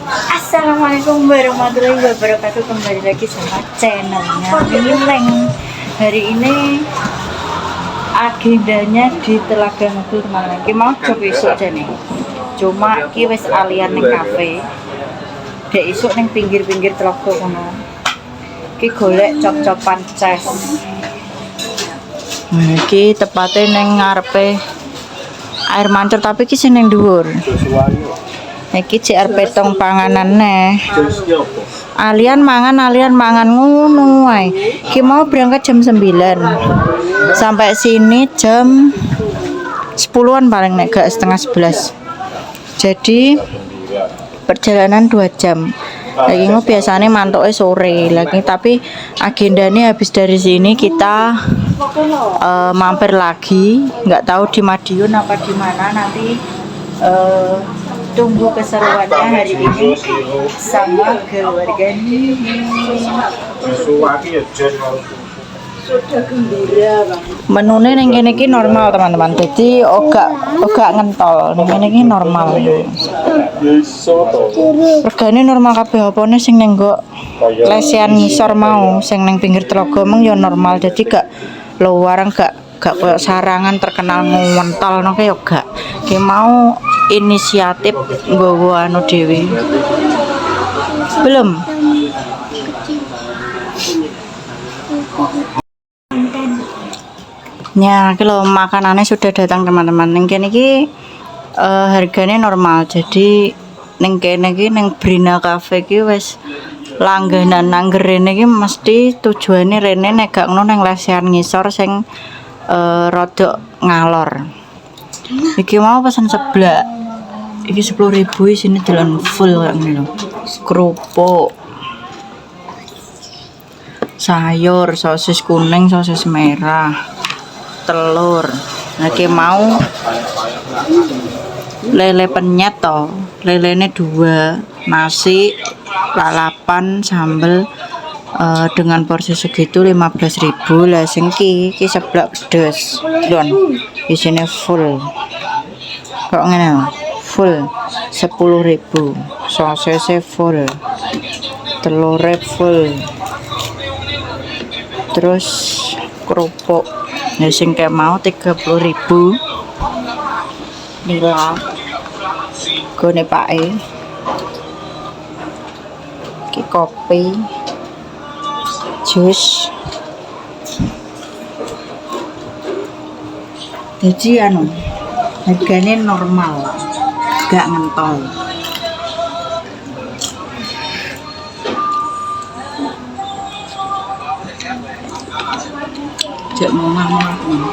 Assalamualaikum warahmatullahi wabarakatuh. Kembali lagi sama channelnya Mileng. Hari ini agendanya di Telaga Ngedul teman-teman. Ki mau coba isuk jane. Cuma ki wis alian ning kafe. Dek isuk ning pinggir-pinggir telaga kono. Ki golek cop-copan ces. Iki tepatnya ning ngarepe air mancur tapi ki sing ning dhuwur. Iki CR petong panganan neh. Alian mangan ngono wae. Ki mau berangkat jam 9. Sampai sini jam 10-an paling nek gak setengah 11. Jadi perjalanan 2 jam. Lagi biasanya mantoknya sore lagi, tapi agendanya habis dari sini kita mampir lagi. Nggak tahu di Madiun apa di mana nanti. Tunggu keseruannya hari ini sama keluarga ini. Sudah gembira bang. Menune neng kene iki normal teman-teman. Jadi ogak ngentol. Neng kene iki normal. Regane normal kabeh opone sing neng nggo lesehan ngisor mau, sing neng pinggir telaga meng ya normal. Jadi gak luaran gak koyo sarangan terkenal ngentol nang yo gak. Ki mau inisiatif nggawa anu dhewe. Belum. Ya, kalau makanannya sudah datang teman-teman. Neng kene iki harganya normal. Jadi neng kene iki neng Brina Cafe iki wis langganan nang rene iki mesti tujuane rene nek gak ngono neng lesehan ngisor sing rodok ngalor. Iki mau pesan seblak. Iki 10.000 sini jalan full kayak gini loh. Kerupuk, sayur, sosis kuning, sosis merah, telur. Iki mau lele penyet toh. Lelene 2, nasi, lalapan, sambel. Dengan porsi segitu 15.000 lah sing ki seblak pedes don isinya full kok ngene full 10.000 sosisnya full telurnya full terus kerupuk ya sing kayak mau 30.000 nila gone pae ki kopi jus. Jadi anu harganya normal, gak ngentol. Cek murah-murah teman.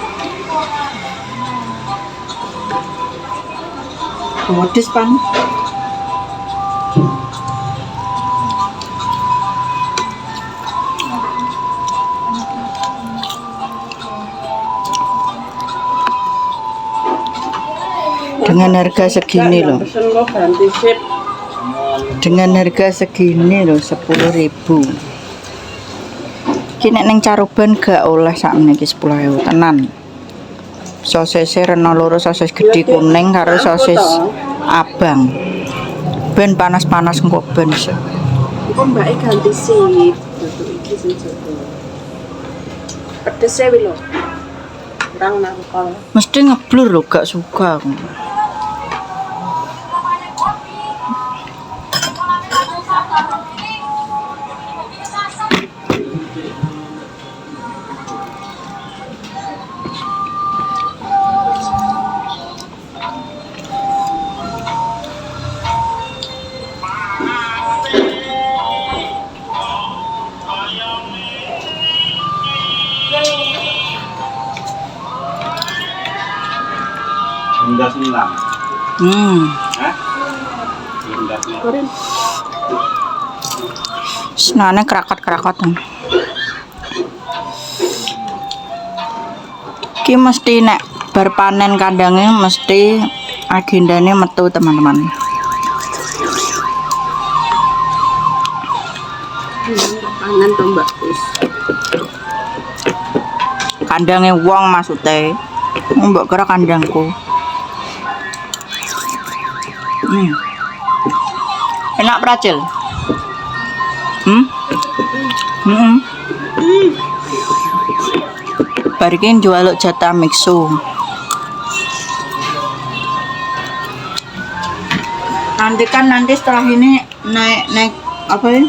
Pedes pan. Dengan harga segini loh. Dengan harga segini loh 10.000. Kini neng Caruban gak oleh sakmene iki 10.000 tenan. Sosisnya rena loro, sosis gede kuning karo sosis abang. Ben panas-panas engko ben iso. Kok mbake ganti sip. Duduk iki sing jowo. Pedes e lho. Kurang nangkol. Mesti ngeblur lho gak suka aku. Senane kerakat-kerakat. Ki mesti nek bar panen kandangnya mesti agendanya metu teman-teman. Panen to Mbak Kus. Kandangnya wong maksudnya. Mbak kira kandangku. Enak Pracil? Hmm? Barikin jual jatah mixu. Nanti setelah ini naik apa ya?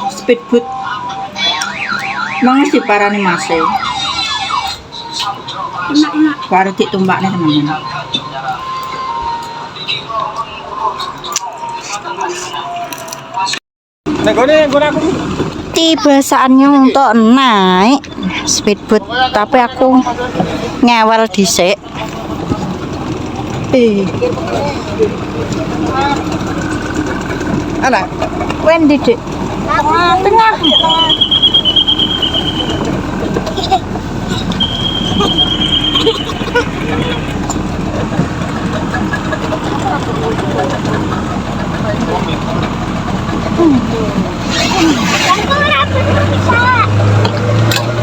Speedboat. Mang si parani masih. Baru ditumbak nih teman-teman. Tiba saatnya untuk naik speedboat, tapi aku ngewel dhisik. Anak, Wendy Dek. Tengah.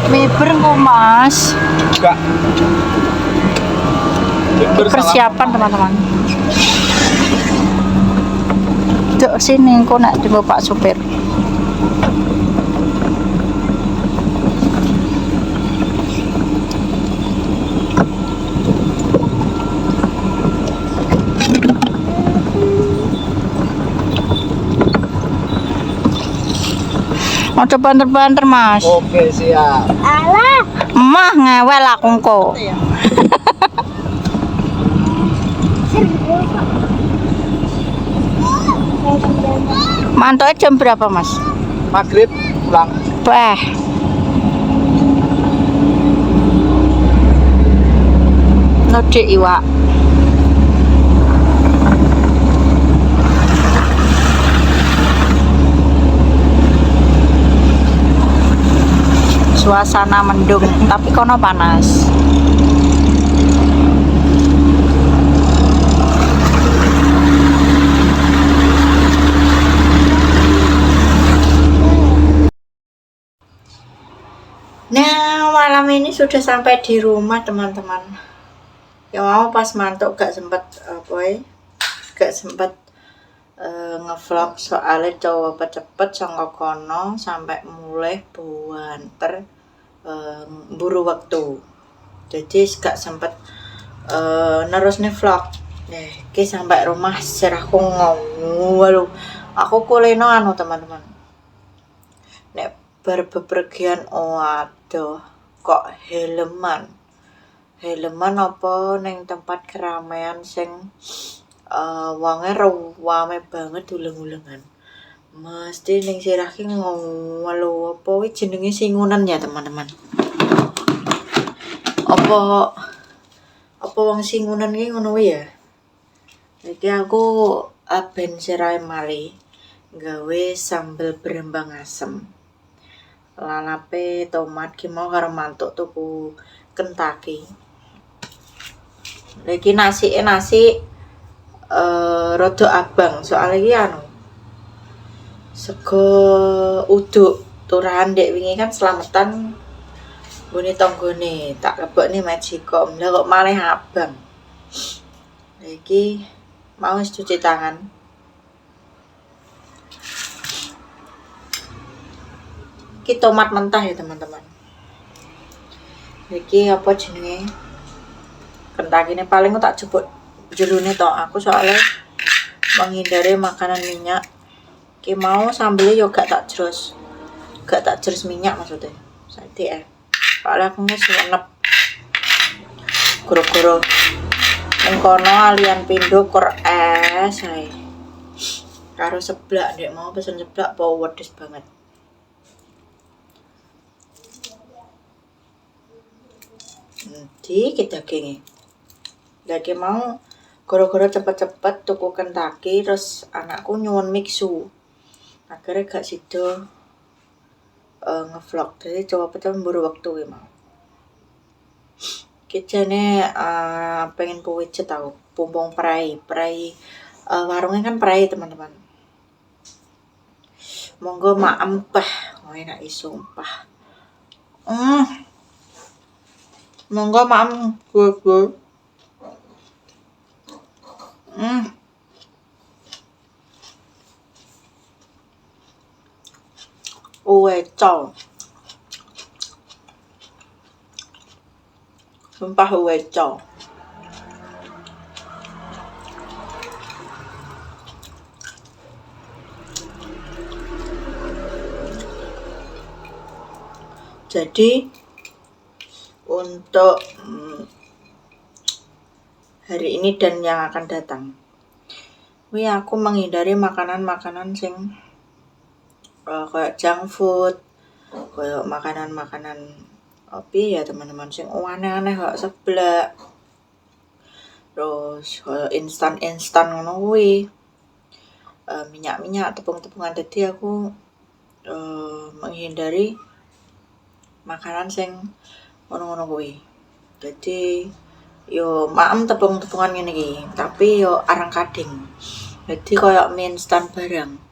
Meber kok Mas. Enggak. Persiapan teman-teman. Duk sini kok nak di Pak supir. Mau coba banter-banter Mas. Oke, siap. Alah. Emah ngewel aku kok. Mantoknya jam berapa Mas? Maghrib pulang. Bah. Nodik iwak. Suasana mendung, tapi kono panas. Nah, malam ini sudah sampai di rumah teman-teman. Ya mau pas mantuk gak sempet ngevlog soalnya coba cepet sangka kono sampai mulai buanter buru waktu. Jadi gak sempet nerus nih vlog. Ki sampai rumah serahku ngomong. Aku kulino anu teman-teman. Nek bepergian waduh kok helman apa neng tempat keramaian sing wonge rame banget uleng-ulengan. Mesti ning sirah ki ngomong apa wi jenenge singunan ya teman-teman. Apa wong singunan ki ngono ya. Iki aku ben sirahe mari gawe sambel berembang asem. Lalape tomat ki mau karo mantuk tuku Kentucky. Lagi nasi rada abang soalnya iki anu sego uduk turahan dek wingi kan selamatan gone tanggane tak lebokne Magicom lha kok malih abang. Iki mau wis cuci tangan. Iki tomat mentah ya teman-teman. Iki apa jenenge? Kentakine paling tak jebuk jerone tok aku soalnya menghindari makanan minyak. Iki mau sambelnya yo gak tak jros minyak maksudnya. Saiki soalnya aku wis ngenep. Goro-goro ning kono alian pindho kur es ae. Karo seblak ndek mau pesen seblak po wedhus banget. Kita gini lagi mau goro-goro cepet-cepet tuku Kentucky terus anakku nyuwun mixu akhirnya gak sido ngevlog jadi coba pecah buru waktu mau kijane pengen puwece tahu pumbong perai warungnya kan perai teman-teman monggo maem pah enak sumpah monggo maem gue Uwecol. Sumpah uwecol. Jadi untuk hari ini dan yang akan datang, aku menghindari makanan-makanan sing kayak junk food, kayak makanan-makanan ya teman-teman sing aneh-aneh kayak seblak, terus kayak instan ngono kuwi, minyak-minyak, tepung-tepungan. Jadi aku menghindari makanan sing ngono-ngono kuwi. Jadi yo maem tepung-tepungan ngene iki, tapi yo arang kading. Jadi koyo mie instan barang.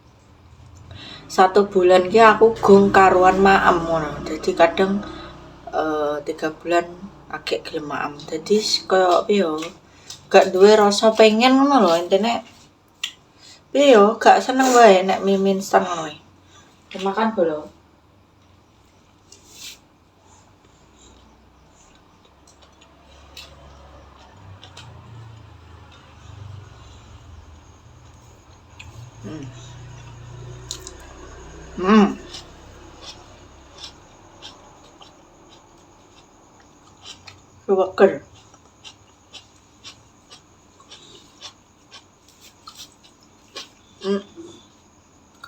1 bulan ki aku gung karuan maem ngono. Jadi kadang 3 bulan agek gelem maem. Jadi koyo piye yo gak duwe rasa pengen ngono lho, intine piye yo gak seneng wae nek mie instan ngono wae. Makan bolo. Seger.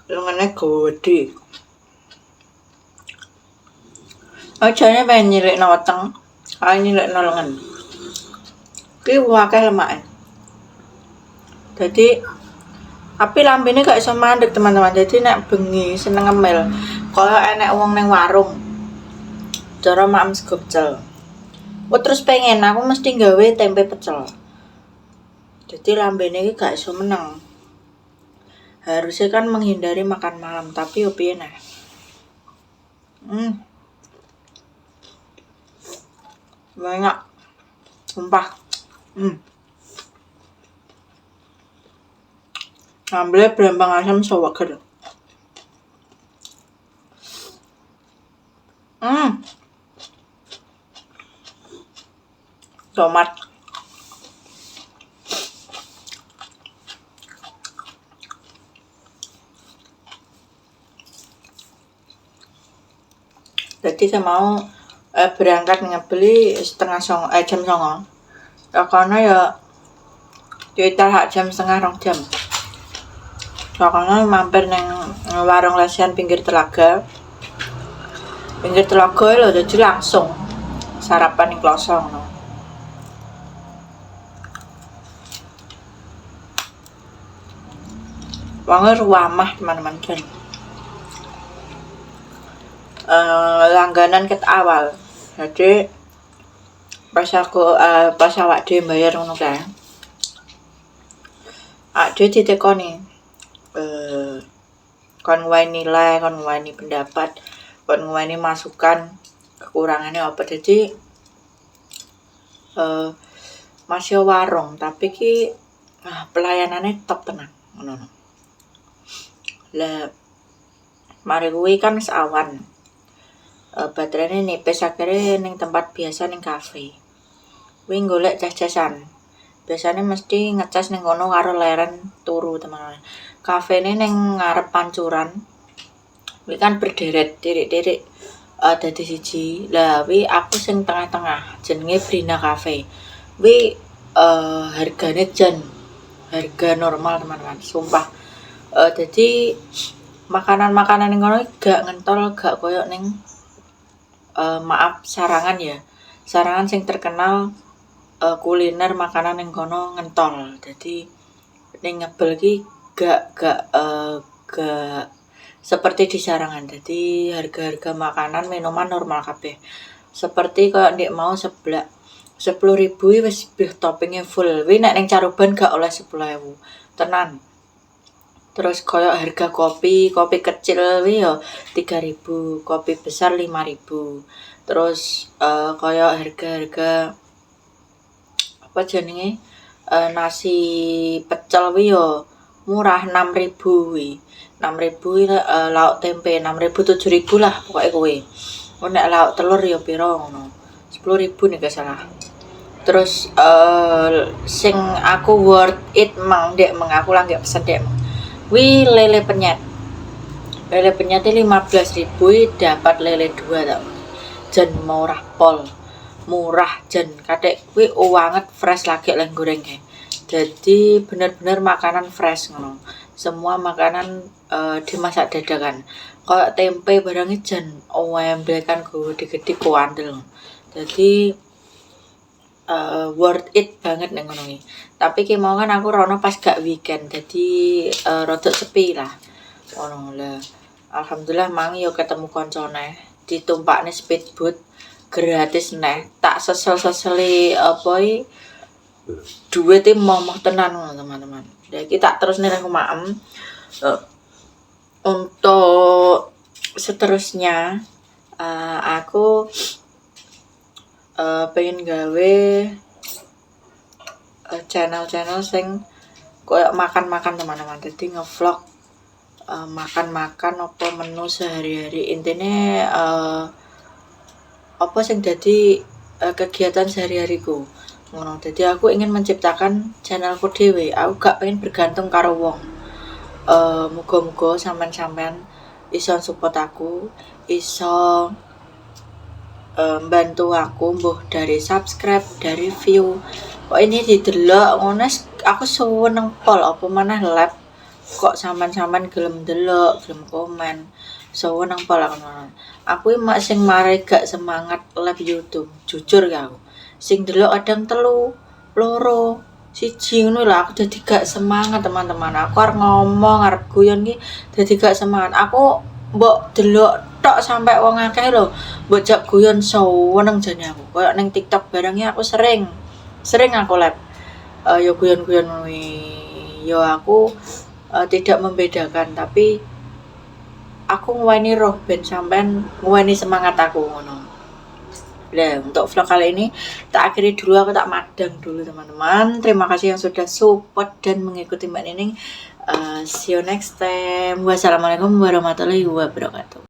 Lengannya gede. Ajane pengen nyilekno weteng, kae nyilekno lengan. Ki akeh lemake. Jadi api lambene gak iso mandek teman-teman. Jadi nek bengi seneng ngemil, kaya enek wong ning warung. Cara maem sego pecel. Terus pengen aku mesti gawe tempe pecel. Jadi lambene iki gak iso meneng. Harusnya kan menghindari makan malam, tapi yo piye nah. Banyak. Sumpah. Ambil berembang asam seger. Tomat. Jadi saya mau berangkat ngebeli jam 09.00. Karena ya diitar hak jam setengah 2 jam. Soalnya mampir neng warung lesian pinggir telaga lho, jadi langsung sarapan ning klosong no. Wangi ruamah teman-teman dan langganan ket awal. Jadi pas awak dhewe bayar ngono kae, awak dhewe ditekoni kon wae nilai, kon wae pendapat, kon wae masukan kekurangannya apa. Jadi masih warung tapi ki pelayanannya top tenan ngono. Lah mari kuwi kan seawan. Baterainya nipis, akhirnya ning tempat biasa ning kafe. Kuwi golek cas-casan. Biasanya mesti ngecas ning kono karo leren turu teman-teman. Kafene ning ngarep Pancuran. Kuwi kan berderet tirik-tirik dadi siji. Lah kuwi aku sing tengah-tengah, jenenge Brina Cafe. Kuwi hargane harga normal teman-teman, sumpah. Jadi makanan-makanan ning kono gak ngentol, gak koyo ning maaf Sarangan ya. Sarangan sing terkenal kuliner makanan ning kono ngentol. Jadi ning ngebel ki gak seperti di Sarangan. Jadi harga-harga makanan minuman normal kabeh. Seperti kalau ndek mau seblak 10.000 wis toppingnya full. Wi nek ning Caruban gak oleh 10.000. Tenan. Terus koyo harga kopi kecil wi yo 3.000, kopi besar 5.000. Terus koyo harga apa jenenge nasi pecel wi yo murah 6.000 kuwi. 6.000 lauk tempe 6.000 7.000 lah pokoknya kuwi. Nek lauk telur ya piro ngono. 10.000 nih gak salah. Terus sing aku worth it aku lah gak pesen dek. Wi lele penyet. Lele penyetnya 15.000 dapat lele 2 tau. Jan murah pol. Murah jan kadek kuwi banget fresh lagi leng goreng kae. Jadi bener-bener makanan fresh ngono. Semua makanan dimasak dadakan. Kayak tempe barangnya jan embel kan gede-gede kuandel. Jadi worth it banget ning ngono iki. Tapi ki mau kan aku rono pas gak weekend. Jadi rodok sepi lah. Ngono lah. Alhamdulillah mang yo ketemu koncone. Ditumpakne speedboat gratis neh. Tak sesel-seseli apa iki duit momoh tenan ngono teman-teman. Jadi kita terus nih aku maem. Untuk seterusnya aku pengen gawe channel sing koyo makan-makan teman-teman. Jadi ngevlog makan-makan apa menu sehari-hari. Intine apa sing dadi kegiatan sehari-hariku. Ngono. Jadi aku ingin menciptakan channelku dhewe. Aku gak pengen bergantung karo wong. Muga-muga sampean-sampean iso support aku, iso bantu aku mbuh dari subscribe, dari view. Kok ini didelok ngono aku seneng pol apa maneh live kok sampean-sampean gelem delok, gelem komen. Seneng pol aku mak sing mare gak semangat live YouTube. Jujur ya aku. Sing delok kadang 3, 2, 1 ngono lah aku dadi gak semangat teman-teman. Aku arep ngomong, arep guyon ki dadi gak semangat. Aku mbok delok tok sampai wong akeh lho. Mbok jak guyon seneng jane aku. Kayak ning TikTok barangnya aku sering aku live. Yo guyon-guyon kuwi. Yo aku tidak membedakan tapi aku nguweni roh ben sampean nguweni semangat aku ngono. Nah, untuk vlog kali ini tak akhiri dulu, aku tak madang dulu teman-teman. Terima kasih yang sudah support dan mengikuti Mbak Nining. See you next time. Wassalamualaikum warahmatullahi wabarakatuh.